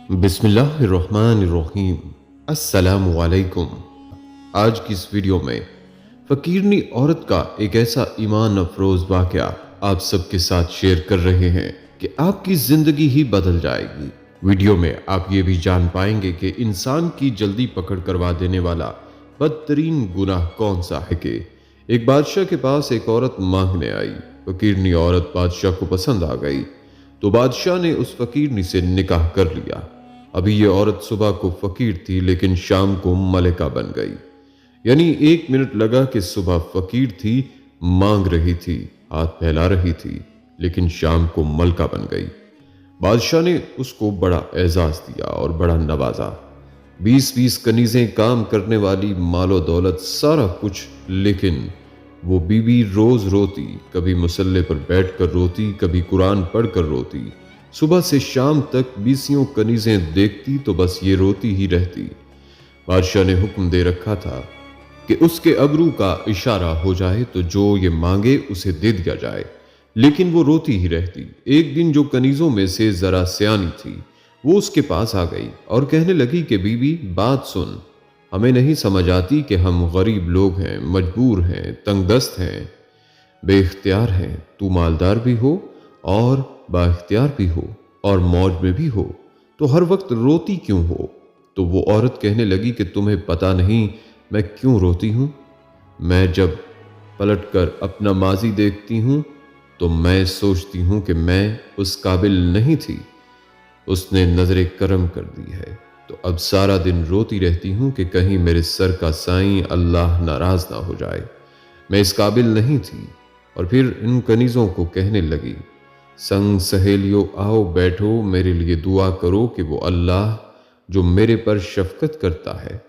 बिस्मिल्लाहिर्रहमानिर्रहीम। अस्सलामु अलैकुम। आज की इस वीडियो में फकीरनी औरत का एक ऐसा ईमान अफरोज वाकया आप सबके साथ शेयर कर रहे हैं कि आपकी जिंदगी ही बदल जाएगी। वीडियो में आप ये भी जान पाएंगे कि इंसान की जल्दी पकड़ करवा देने वाला बदतरीन गुनाह कौन सा है। कि एक बादशाह के पास एक औरत मांगने आई। फकीरनी औरत बादशाह को पसंद आ गई तो बादशाह ने उस फकीरनी से निकाह कर लिया। अभी ये औरत सुबह को फकीर थी लेकिन शाम को मलिका बन गई। यानी 1 मिनट लगा कि सुबह फकीर थी, मांग रही थी, हाथ फैला रही थी, लेकिन शाम को मलका बन गई। बादशाह ने उसको बड़ा एजाज दिया और बड़ा नवाजा। 20-20 कनीजें, काम करने वाली, मालो दौलत, सारा कुछ। लेकिन वो बीबी रोज रोती, कभी मुसल्ले पर बैठकर रोती, कभी कुरान पढ़कर रोती। सुबह से शाम तक 20 कनीजें देखती तो बस ये रोती ही रहती। बादशाह ने हुक्म दे रखा था कि उसके अबरू का इशारा हो जाए तो जो ये मांगे उसे दे दिया जाए, लेकिन वो रोती ही रहती। एक दिन जो कनीजों में से जरा सियानी थी वो उसके पास आ गई और कहने लगी कि बीबी बात सुन, हमें नहीं समझ आती कि हम गरीब लोग हैं, मजबूर हैं, तंगदस्त हैं, बेख्तियार हैं। तू मालदार भी हो और बाख्तियार भी हो और मौज में भी हो, तो हर वक्त रोती क्यों हो? तो वो औरत कहने लगी कि तुम्हें पता नहीं मैं क्यों रोती हूं? मैं जब पलटकर अपना माजी देखती हूं तो मैं सोचती हूं कि मैं उस काबिल नहीं थी, उसने नजरे करम कर दी है। तो अब सारा दिन रोती रहती हूं कि कहीं मेरे सर का साईं अल्लाह नाराज ना हो जाए, मैं इस काबिल नहीं थी। और फिर इन कनीजों को कहने लगी, संग सहेलियों आओ बैठो, मेरे लिए दुआ करो कि वो अल्लाह जो मेरे पर शफकत करता है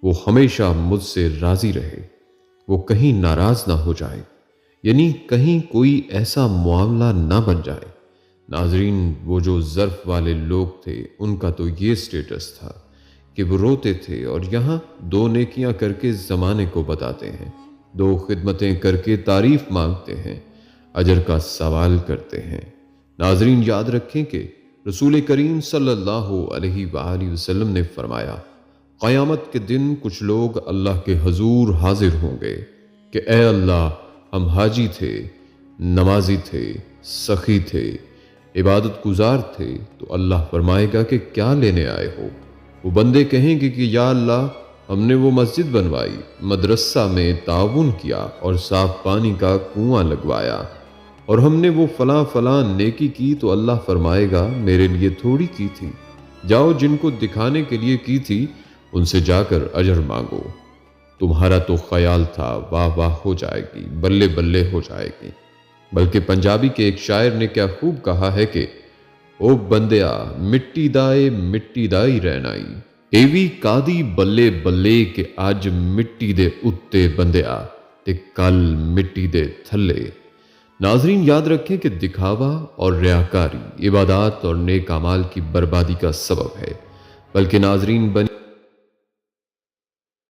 वो हमेशा मुझसे राजी रहे, वो कहीं नाराज ना हो जाए, यानी कहीं कोई ऐसा मामला ना बन जाए। नाजरीन, वो जो ज़र्फ वाले लोग थे उनका तो ये स्टेटस था कि वो रोते थे और यहाँ 2 नेकियां करके ज़माने को बताते हैं, 2 खिदमतें करके तारीफ मांगते हैं, अजर का सवाल करते हैं। नाजरीन, याद रखें कि रसूल करीम सल्लल्लाहु अलैहि वसल्लम ने फरमाया, क़यामत के दिन कुछ लोग अल्लाह के हजूर हाजिर होंगे कि ए अल्लाह, हम हाजी थे, नमाजी थे, सखी थे, इबादत गुजार थे। तो अल्लाह फरमाएगा कि क्या लेने आए हो? वो बंदे कहेंगे कि या अल्लाह, हमने वो मस्जिद बनवाई, मदरसा में ताउन किया और साफ पानी का कुआं लगवाया, और हमने वो फलां फलां नेकी की। तो अल्लाह फरमाएगा, मेरे लिए थोड़ी की थी, जाओ जिनको दिखाने के लिए की थी उनसे जाकर अजर मांगो। तुम्हारा तो ख्याल था वाह वाह हो जाएगी, बल्ले बल्ले हो जाएगी। बल्कि पंजाबी के एक शायर ने क्या खूब कहा है कि ओ बंदिया मिट्टी दा ही रहनाई, एवी कादी बल्ले बल्ले के आज मिट्टी दे उत्ते बंदिया ते कल मिट्टी दे थल्ले। नाजरीन, याद रखें कि दिखावा और रियाकारी इबादत और नेक अमाल की बर्बादी का सबब है। बल्कि नाजरीन,